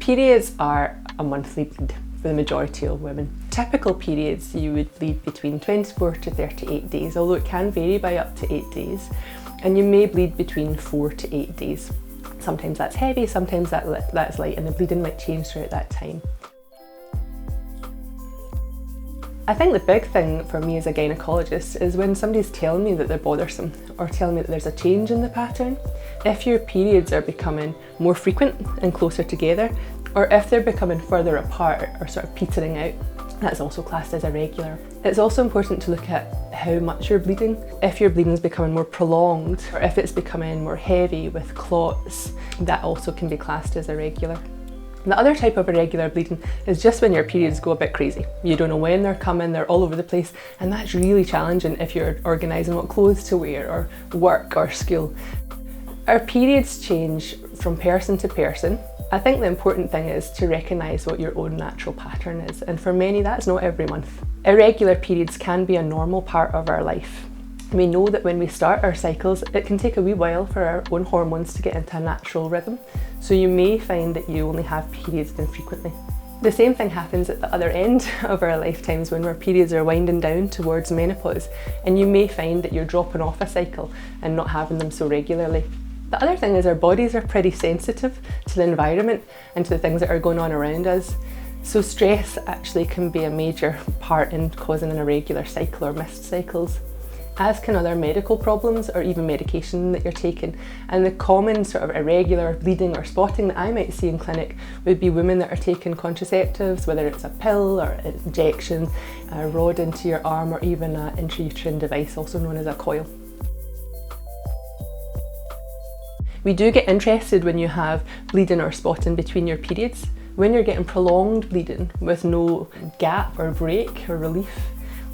Periods are a monthly bleed for the majority of women. Typical periods, you would bleed between 24 to 38 days, although it can vary by up to 8 days. And you may bleed between 4 to 8 days. Sometimes that's heavy, sometimes that's light, and the bleeding might change throughout that time. I think the big thing for me as a gynaecologist is when somebody's telling me that they're bothersome or telling me that there's a change in the pattern. If your periods are becoming more frequent and closer together, or if they're becoming further apart or sort of petering out, that's also classed as irregular. It's also important to look at how much you're bleeding. If your bleeding is becoming more prolonged, or if it's becoming more heavy with clots, that also can be classed as irregular. The other type of irregular bleeding is just when your periods go a bit crazy. You don't know when they're coming, they're all over the place, and that's really challenging if you're organising what clothes to wear or work or school. Our periods change from person to person. I think the important thing is to recognise what your own natural pattern is, and for many that's not every month. Irregular periods can be a normal part of our life. We know that when we start our cycles, it can take a wee while for our own hormones to get into a natural rhythm, so you may find that you only have periods infrequently. The same thing happens at the other end of our lifetimes when our periods are winding down towards menopause, and you may find that you're dropping off a cycle and not having them so regularly. The other thing is our bodies are pretty sensitive to the environment and to the things that are going on around us. So stress actually can be a major part in causing an irregular cycle or missed cycles, as can other medical problems or even medication that you're taking. And the common sort of irregular bleeding or spotting that I might see in clinic would be women that are taking contraceptives, whether it's a pill or an injection, a rod into your arm, or even an intrauterine device, also known as a coil. We do get interested when you have bleeding or spotting between your periods. When you're getting prolonged bleeding with no gap or break or relief,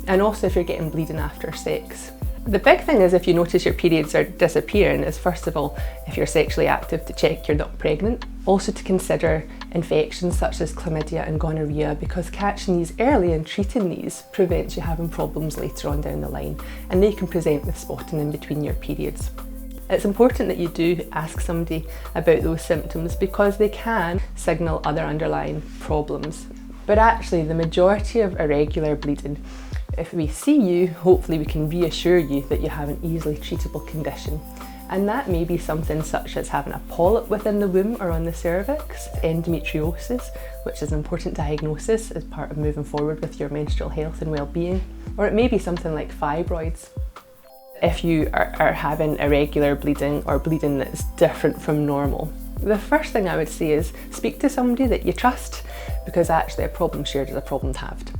and also if you're getting bleeding after sex. The big thing is if you notice your periods are disappearing is, first of all, if you're sexually active, to check you're not pregnant. Also to consider infections such as chlamydia and gonorrhea, because catching these early and treating these prevents you having problems later on down the line, and they can present with spotting in between your periods. It's important that you do ask somebody about those symptoms because they can signal other underlying problems. But actually the majority of irregular bleeding, if we see you, hopefully we can reassure you that you have an easily treatable condition. And that may be something such as having a polyp within the womb or on the cervix, endometriosis, which is an important diagnosis as part of moving forward with your menstrual health and well-being. Or it may be something like fibroids. If you are having irregular bleeding or bleeding that's different from normal, the first thing I would say is speak to somebody that you trust, because actually a problem shared is a problem halved.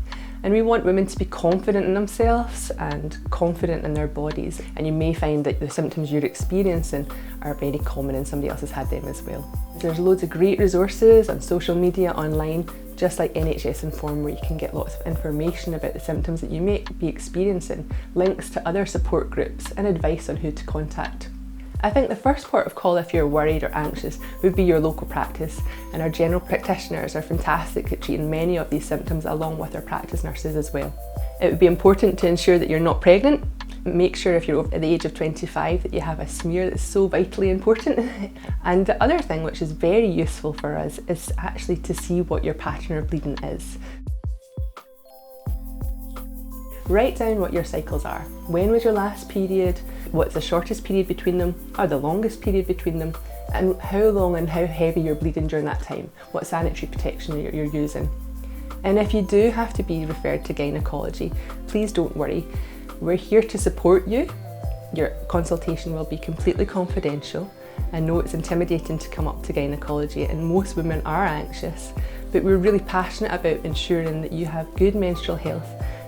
And we want women to be confident in themselves and confident in their bodies, and you may find that the symptoms you're experiencing are very common and somebody else has had them as well. There's loads of great resources on social media, online, just like NHS Inform, where you can get lots of information about the symptoms that you may be experiencing, links to other support groups and advice on who to contact. I think the first port of call if you're worried or anxious would be your local practice, and our general practitioners are fantastic at treating many of these symptoms along with our practice nurses as well. It would be important to ensure that you're not pregnant. Make sure if you're over the age of 25 that you have a smear. That's so vitally important. And the other thing which is very useful for us is actually to see what your pattern of bleeding is. Write down what your cycles are. When was your last period? What's the shortest period between them, or the longest period between them, and how long and how heavy you're bleeding during that time, what sanitary protection you're using. And if you do have to be referred to gynaecology, please don't worry. We're here to support you. Your consultation will be completely confidential. I know it's intimidating to come up to gynaecology, and most women are anxious, but we're really passionate about ensuring that you have good menstrual health,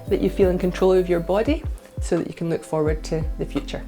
that you feel in control of your body, so that you can look forward to the future.